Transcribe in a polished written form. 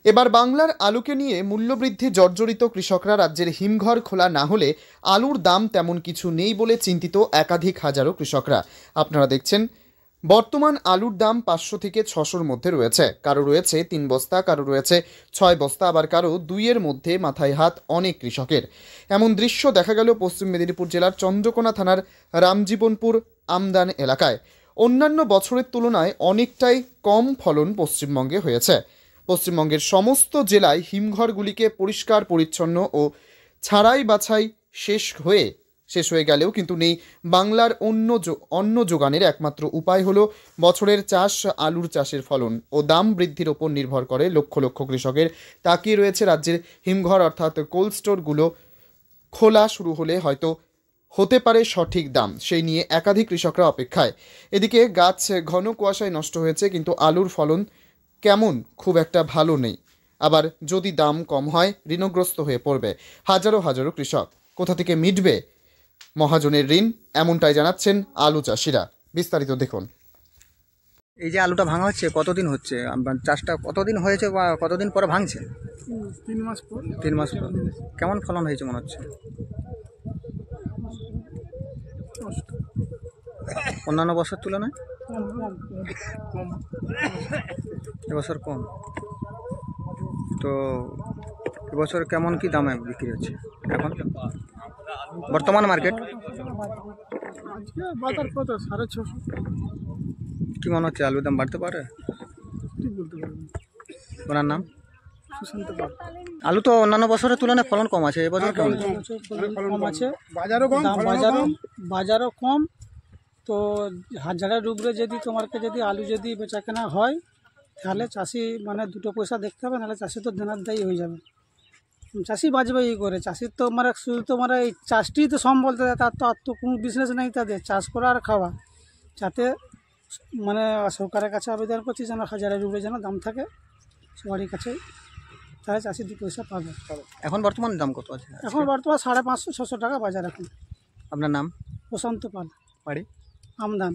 এবার বাংলার আলুকে নিয়ে মূল্যবৃদ্ধি জর্জরিত কৃষকরা। রাজ্যের হিমঘর খোলা না হলে আলুর দাম তেমন কিছু নেই বলে চিন্তিত একাধিক হাজারো কৃষকরা। আপনারা দেখছেন বর্তমান আলুর দাম 500 থেকে 600-র মধ্যে রয়েছে। কারো রয়েছে 3 বস্তা, কারো রয়েছে 6 বস্তা, আবার কারো 2-এর মধ্যে মাথায় হাত অনেক কৃষকের। এমন দৃশ্য দেখা গেল পশ্চিম মেদিনীপুর জেলার চন্দ্রকোনা থানার রামজীবনপুর আমদান এলাকায়। অন্যান্য বছরের তুলনায় অনেকটাই কম ফলন পশ্চিমবঙ্গে হয়েছে। পশ্চিমবঙ্গের সমস্ত জেলায় হিমঘরগুলিকে পরিষ্কার পরিচ্ছন্ন ও ছাড়াই বাছাই শেষ হয়ে গেলেও কিন্তু নেই বাংলার অন্য যোগানের একমাত্র উপায় হলো বছরের চাষ আলুর চাষের ফলন ও দাম বৃদ্ধির ওপর নির্ভর করে লক্ষ লক্ষ কৃষকের। তাকিয়ে রয়েছে রাজ্যের হিমঘর অর্থাৎ কোল্ড স্টোরগুলো খোলা শুরু হলে হয়তো হতে পারে সঠিক দাম, সেই নিয়ে একাধিক কৃষকরা অপেক্ষায়। এদিকে গাছ ঘন কুয়াশায় নষ্ট হয়েছে, কিন্তু আলুর ফলন কেমন খুব একটা ভালো নেই। আবার যদি দাম কম হয় ঋণগ্রস্ত হয়ে পড়বে হাজারো হাজারো কৃষক। কোথা থেকে মিটবে মহাজনের ঋণ, এমনটাই জানাচ্ছেন আলু চাষিরা। বিস্তারিত দেখুন। এই যে আলুটা ভাঙা হচ্ছে কতদিন হচ্ছে, চাষটা কতদিন হয়েছে বা কতদিন পরে ভাঙছে? 3 মাস পর। 3 মাস পর। কেমন ফলন হয়েছে মনে হচ্ছে? অন্যান্য বছর তুলনায় কম। এবছর কম। তো এবছর কেমন কি দামে বিক্রি হচ্ছে এখন বর্তমান মার্কেট? আজকে বাজার কত? 650। কি মনে হচ্ছে আলুর দাম বাড়তে পারে? ঠিক বলতে পারবেন। ওনার নাম? সুশান্ত পাল। আলু তো অন্যান্য বছরের তুলনায় ফলন কম আছে, এবছর কেমন? কম আছে, বাজারও কম, বাজারও কম। তো হাজারের উপরে যদি তোমারকে যদি আলু যদি বেচা কেনা হয়, তাহলে চাষি মানে দুটো পয়সা দেখতে হবে, নাহলে চাষি তো দেনার দায়ী হয়ে যাবে। চাষি বাঁচবে এই করে। চাষির তো মানে শুধু তো মানে এই চাষটি তো সম্বল, তার তো আর তো কোনো বিজনেস নেই তাদের, চাষ করা আর খাওয়া। যাতে মানে সরকারের কাছে আবেদন করছি যেন হাজারের উপরে যেন দাম থাকে সবারই কাছে, তাহলে চাষি 2 পয়সা পাবে। এখন বর্তমান দাম কত আছে? এখন বর্তমান 550-600 টাকা বাজার এখন। আপনার নাম? প্রশান্ত পাল, বাড়ি? আমদান।